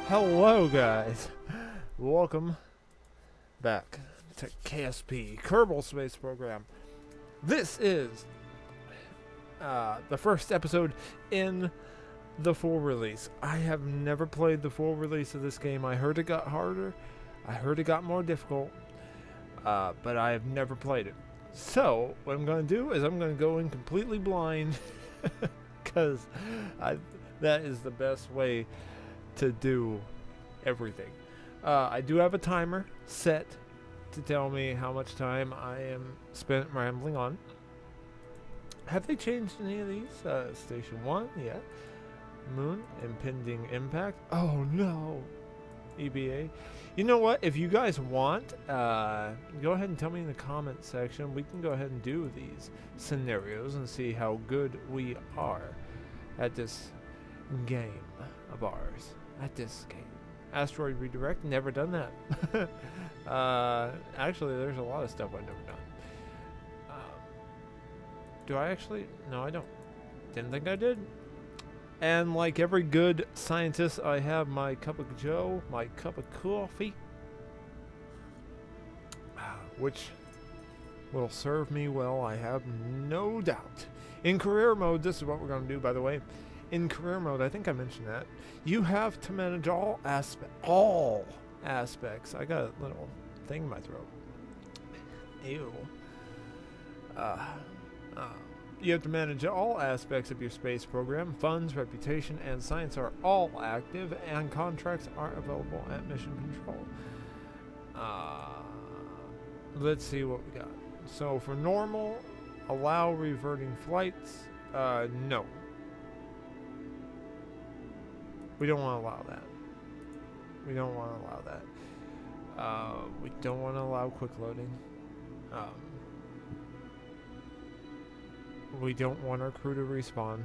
Hello guys, welcome back to KSP, Kerbal Space Program. This is the first episode in the full release. I have never played the full release of this game. I heard it got harder, I heard it got more difficult, but I have never played it. So what I'm going to do is I'm going to go in completely blind because that is the best way to do everything. I do have a timer set to tell me how much time I am spent rambling on. Have they changed any of these? Station 1, yeah. Moon, impending impact. Oh no! EBA. You know what? If you guys want, go ahead and tell me in the comment section. We can go ahead and do these scenarios and see how good we are at this game of ours. At this game. Asteroid redirect, never done that. Actually, there's a lot of stuff I've never done. Do I actually? No, I don't. Didn't think I did. And like every good scientist, I have my cup of joe, my cup of coffee, which will serve me well, I have no doubt. In career mode, this is what we're going to do, by the way. In career mode, I think I mentioned that, you have to manage all aspects. I got a little thing in my throat. Ew. You have to manage all aspects of your space program. Funds, reputation, and science are all active, and contracts are available at mission control. Let's see what we got. So for normal, allow reverting flights. No. We don't want to allow that. We don't want to allow that. We don't want to allow quick loading. We don't want our crew to respawn.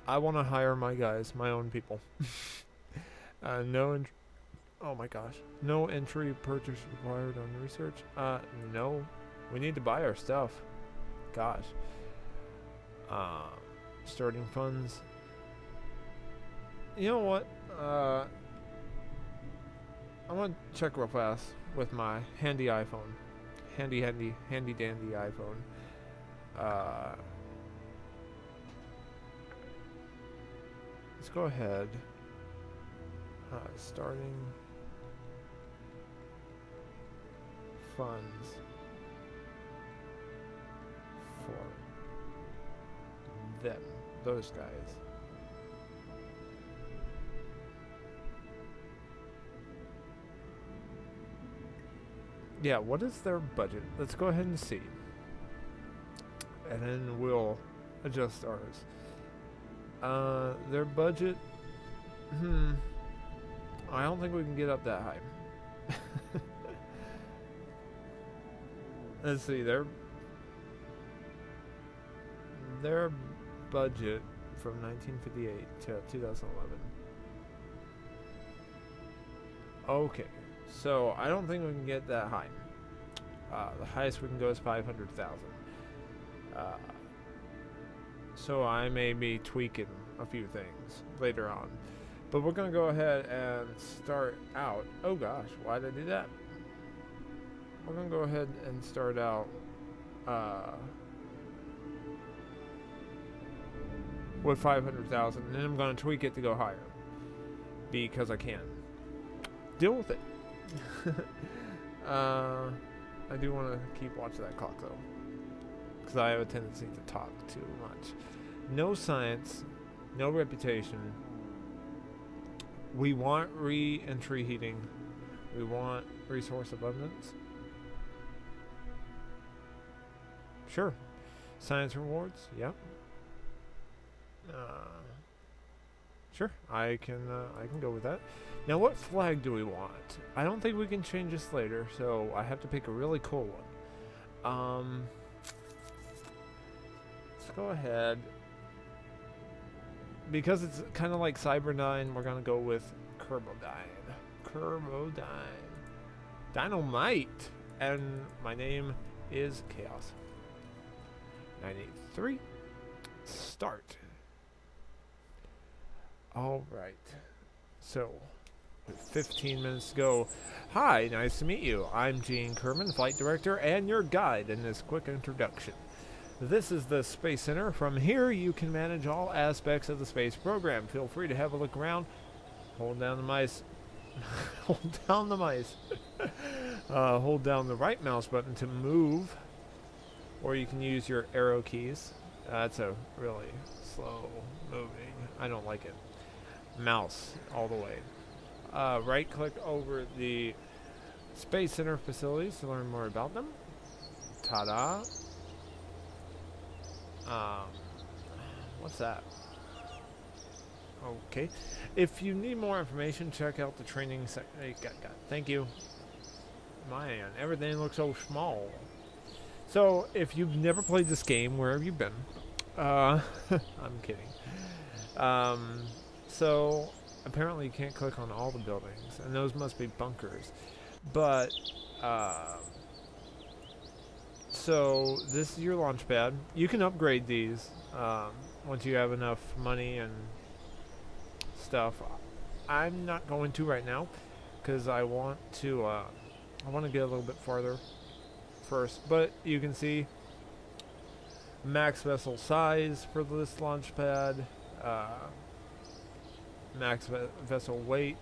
I want to hire my guys, my own people. Oh my gosh. No entry purchase required on research. No. We need to buy our stuff. Gosh. Starting funds. You know what? I want to check real fast with my handy iPhone. Handy dandy iPhone. Let's go ahead. Starting funds for them, those guys. Yeah, what is their budget? Let's go ahead and see. And then we'll adjust ours. Their budget, I don't think we can get up that high. Let's see, their budget from 1958 to 2011. Okay. So, I don't think we can get that high. The highest we can go is 500,000. So I may be tweaking a few things later on. But we're going to go ahead and start out. Oh gosh, why did I do that? We're going to go ahead and start out with 500,000. And then I'm going to tweak it to go higher. Because I can. Deal with it. I do want to keep watching that clock though, because I have a tendency to talk too much. No science, no reputation. We want re-entry heating. We want resource abundance. Sure. Science rewards. Yep. Sure, I can go with that. Now, what flag do we want? I don't think we can change this later, so I have to pick a really cool one. Let's go ahead. Because it's kind of like Cyberdyne, we're gonna go with Kerbodyne. Kerbodyne. Dynamite! And my name is Chaos. 983. Start. All right. So, with 15 minutes to go. Hi, nice to meet you. I'm Gene Kerman, Flight Director, and your guide in this quick introduction. This is the Space Center. From here, you can manage all aspects of the space program. Feel free to have a look around. Hold down the mice. Hold down the mice. Hold down the right mouse button to move, or you can use your arrow keys. That's a really slow moving. I don't like it. Mouse all the way. Right click over the Space Center facilities to learn more about them. Ta-da. What's that? Okay. If you need more information, check out the training Thank you. Man, everything looks so small. So, if you've never played this game, where have you been? I'm kidding. So, apparently you can't click on all the buildings, and those must be bunkers. But, so this is your launch pad. You can upgrade these once you have enough money and stuff. I'm not going to right now because I want to get a little bit farther first. But you can see max vessel size for this launch pad, max vessel weight,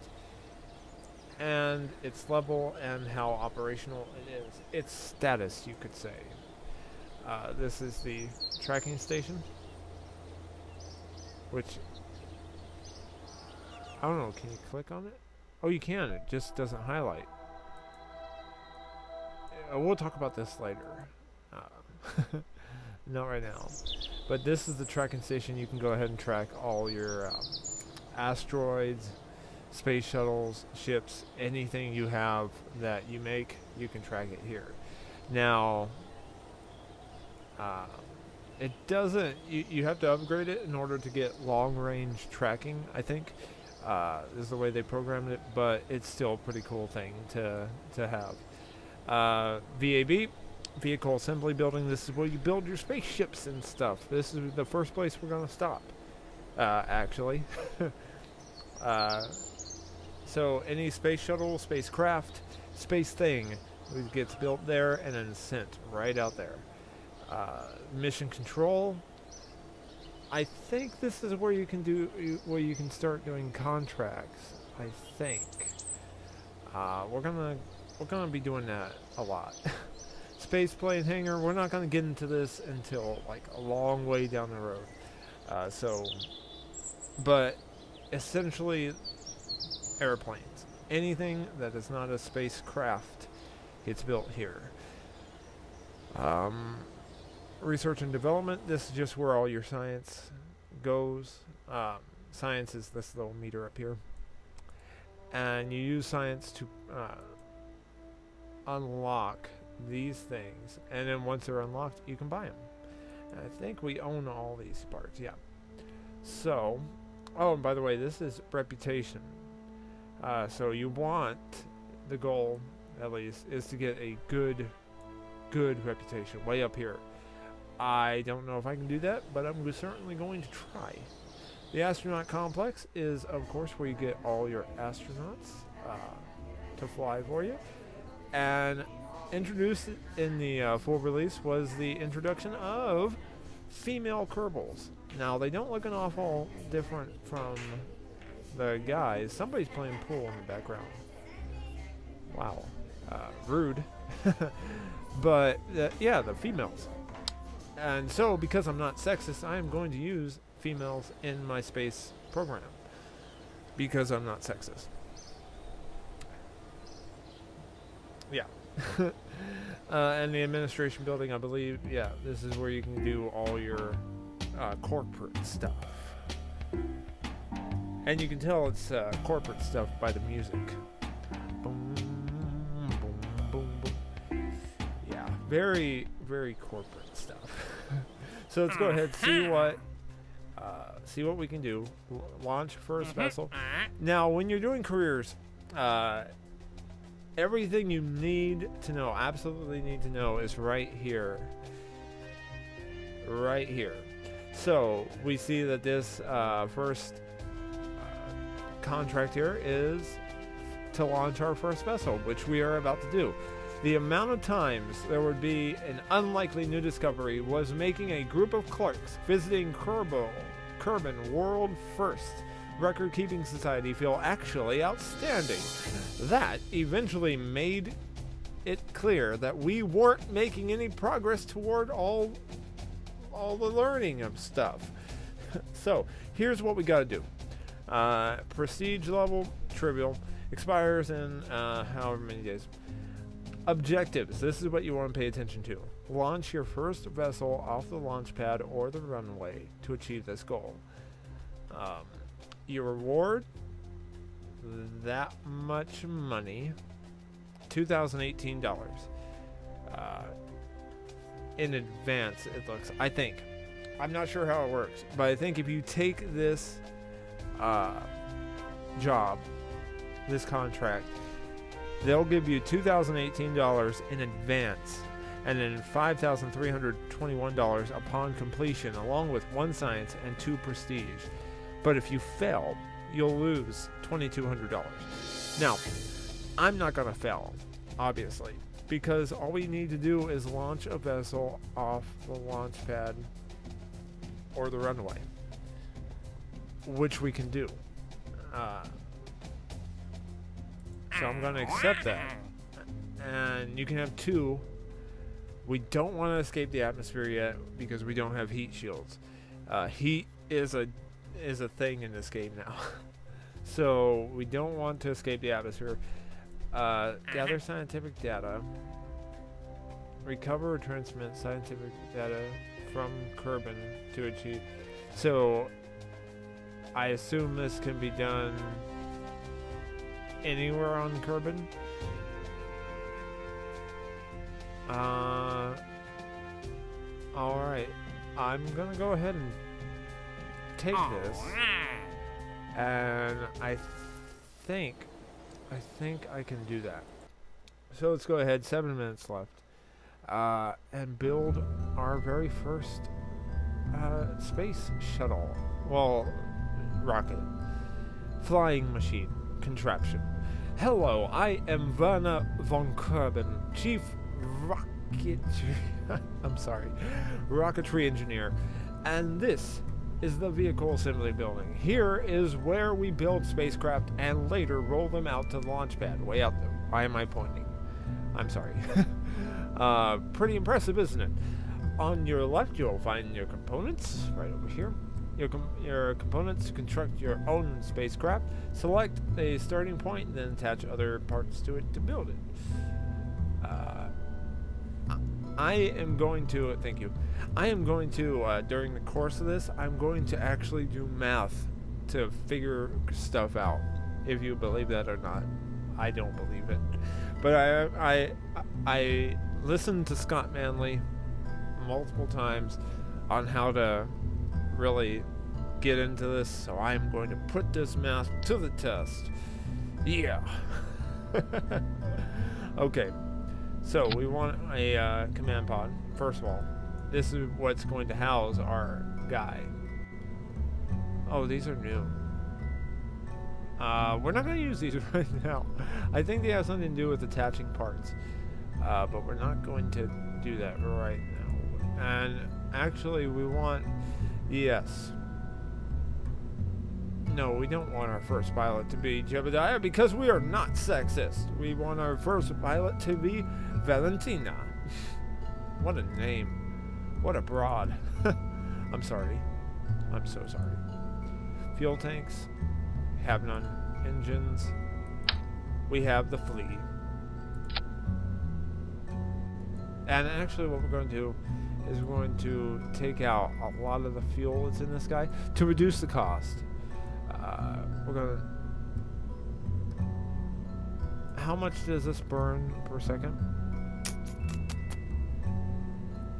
and its level and how operational it is. Its status, you could say. This is the tracking station, which, I don't know, can you click on it? Oh, you can, it just doesn't highlight. We'll talk about this later. Not right now. But this is the tracking station. You can go ahead and track all your asteroids, space shuttles, ships, anything you have that you make, you can track it here. Now, it doesn't, you have to upgrade it in order to get long-range tracking, I think. This is the way they programmed it, but it's still a pretty cool thing to have. VAB, Vehicle Assembly Building. This is where you build your spaceships and stuff. This is the first place we're going to stop, actually. So any space shuttle, spacecraft, space thing gets built there and then sent right out there. Mission control. I think this is where you can start doing contracts. I think we're gonna be doing that a lot. Space plane hangar. We're not gonna get into this until like a long way down the road. But essentially, airplanes. Anything that is not a spacecraft gets built here. Research and development. This is just where all your science goes. Science is this little meter up here. And you use science to unlock these things. And then once they're unlocked, you can buy them. And I think we own all these parts. Yeah. So, oh, and by the way, this is reputation. So you want, the goal, at least, is to get a good reputation way up here. I don't know if I can do that, but I'm certainly going to try. The astronaut complex is, of course, where you get all your astronauts to fly for you. And introduced in the full release was the introduction of female Kerbals. Now, they don't look an awful different from the guys. Somebody's playing pool in the background. Wow. Rude. But, yeah, the females. And so, because I'm not sexist, I am going to use females in my space program. Because I'm not sexist. Yeah. And the administration building, I believe, yeah, this is where you can do all your corporate stuff. And you can tell it's corporate stuff by the music. Boom, boom, boom, boom. Yeah, very, very corporate stuff. So let's go ahead and see what we can do. Launch first vessel. Now, when you're doing careers, everything you need to know, absolutely need to know, is right here. Right here. So we see that this first contract here is to launch our first vessel, which we are about to do. The amount of times there would be an unlikely new discovery was making a group of clerks visiting Kerbal World First Record-Keeping Society feel actually outstanding. That eventually made it clear that we weren't making any progress toward all the learning of stuff. So here's what we got to do. Prestige level, trivial, expires in however many days. Objectives. This is what you want to pay attention to. Launch your first vessel off the launch pad or the runway to achieve this goal. Your reward, that much money, $2,018. In advance, it looks, I think. I'm not sure how it works, but I think if you take this job, this contract, they'll give you $2,018 in advance, and then $5,321 upon completion, along with 1 science and 2 prestige. But if you fail, you'll lose $2,200. Now, I'm not going to fail, obviously, because all we need to do is launch a vessel off the launch pad or the runway, which we can do. So I'm going to accept that. And you can have 2. We don't want to escape the atmosphere yet because we don't have heat shields. Heat is a thing in this game now. So we don't want to escape the atmosphere. Gather scientific data. Recover or transmit scientific data from Kerbal to achieve. So I assume this can be done anywhere on Kerbal. Alright. I'm gonna go ahead and take this. And I think I can do that. So let's go ahead, 7 minutes left. And build our very first space shuttle. Well, rocket. Flying machine. Contraption. Hello, I am Werner von Kerbal, Chief Rocketry Engineer, and this is the Vehicle Assembly Building. Here is where we build spacecraft and later roll them out to the launch pad. Way out there. Why am I pointing? I'm sorry. Pretty impressive, isn't it? On your left, you'll find your components, right over here. Your components to construct your own spacecraft. Select a starting point, then attach other parts to it to build it. I am going to, thank you. I am going to, during the course of this, I'm going to actually do math to figure stuff out. If you believe that or not, I don't believe it. But I listened to Scott Manley multiple times on how to really get into this, so I'm going to put this math to the test. Yeah. Okay, so we want a command pod. First of all, this is what's going to house our guy. Oh, these are new. We're not going to use these right now. I think they have something to do with attaching parts, but we're not going to do that right now. And actually, we want, yes. No, we don't want our first pilot to be Jebediah because we are not sexist. We want our first pilot to be Valentina. What a name. What a broad. I'm sorry. I'm so sorry. Fuel tanks. Have none. Engines. We have the fleet. And actually what we're going to do is we're going to take out a lot of the fuel that's in this guy to reduce the cost. We're going to... How much does this burn per second?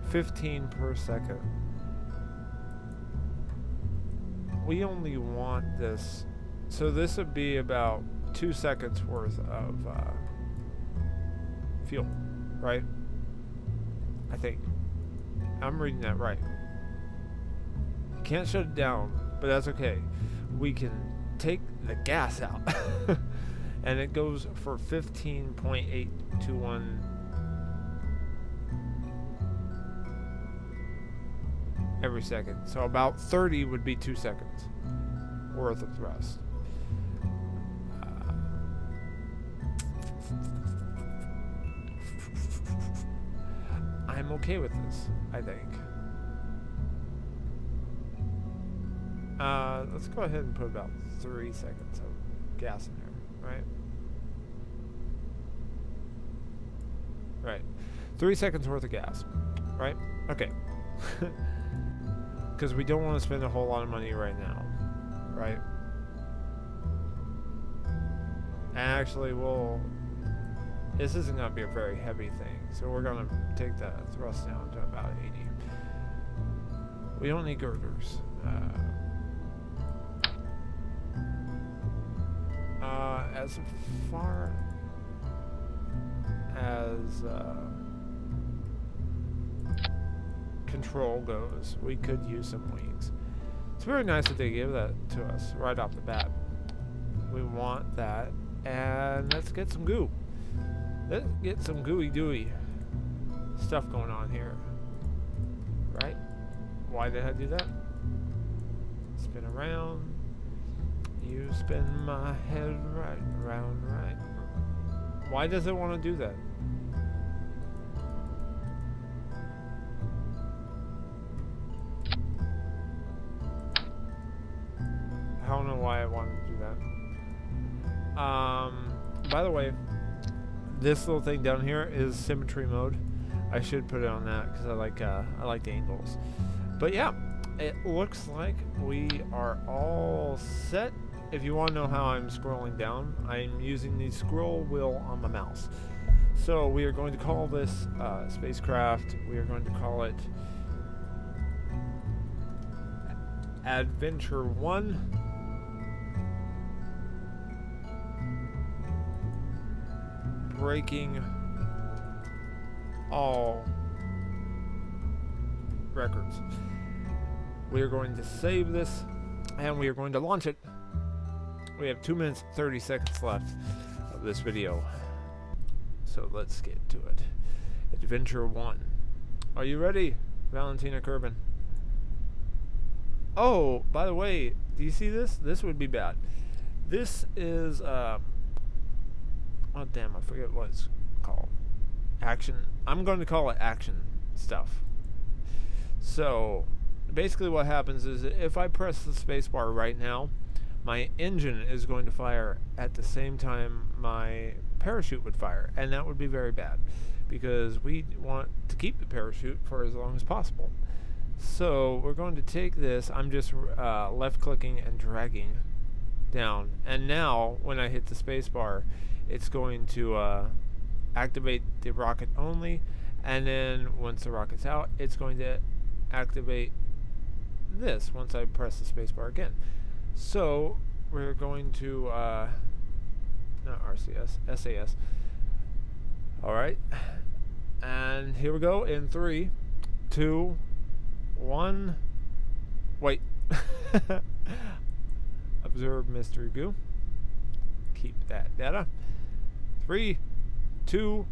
15 per second. We only want this... So this would be about 2 seconds worth of fuel, right? I think. I'm reading that right. Can't shut it down, but that's okay. We can take the gas out. And it goes for 15.821 every second. So about 30 would be 2 seconds worth of thrust. I'm okay with this, I think. Let's go ahead and put about 3 seconds of gas in there, right? Right. 3 seconds worth of gas, right? Okay. Because we don't want to spend a whole lot of money right now, right? Actually, this isn't going to be a very heavy thing, so we're going to take the thrust down to about 80. We don't need girders. As far as control goes, we could use some wings. It's very nice that they give that to us right off the bat. We want that, and let's get some goo. Let's get some gooey dooey stuff going on here, right? Why did I do that? Spin around. You spin my head right around, right? Why does it want to do that? I don't know why I wanted to do that. By the way, this little thing down here is symmetry mode. I should put it on that because I like the angles. But yeah, it looks like we are all set. If you want to know how I'm scrolling down, I'm using the scroll wheel on my mouse. So we are going to call this spacecraft. We are going to call it Adventure 1. Breaking all records. We are going to save this and we are going to launch it. We have 2 minutes 30 seconds left of this video, so let's get to it. Adventure 1. Are you ready, Valentina Kerbal? Oh, by the way, do you see this? This would be bad. This is oh damn, I forget what it's called. Action. I'm going to call it action stuff. So basically what happens is if I press the spacebar right now, my engine is going to fire at the same time my parachute would fire, and that would be very bad because we want to keep the parachute for as long as possible. So we're going to take this. I'm just left clicking and dragging down, and now when I hit the spacebar, it's going to activate the rocket only, and then once the rocket's out, it's going to activate this once I press the spacebar again. So we're going to not RCS, SAS. Alright, and here we go in 3, 2, 1. Wait. Observe mystery goo. Keep that data. 3, 2,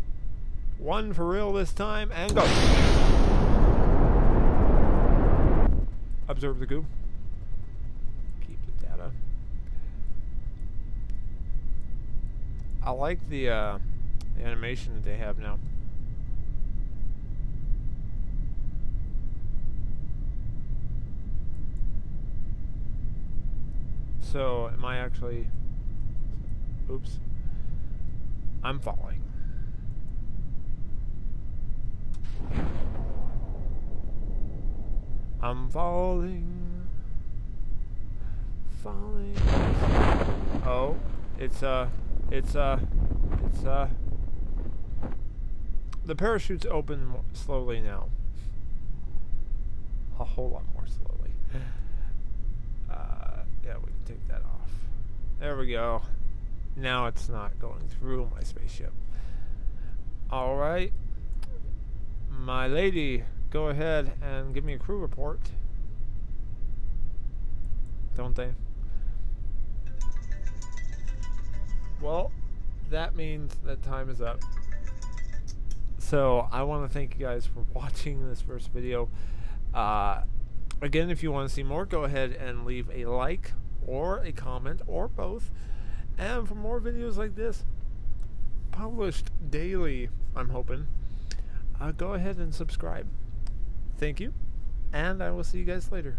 1 for real this time, and go. Observe the goo. Keep the data. I like the animation that they have now. So, am I actually... Oops. I'm falling. I'm falling. Falling. Oh, it's the parachute's open slowly now. A whole lot more slowly. Yeah, we can take that off. There we go. Now it's not going through my spaceship. Alright. My lady, go ahead and give me a crew report. Don't they? Well, that means that time is up. So I want to thank you guys for watching this first video. Again, if you want to see more, go ahead and leave a like or a comment or both. And for more videos like this, published daily, I'm hoping, go ahead and subscribe. Thank you, and I will see you guys later.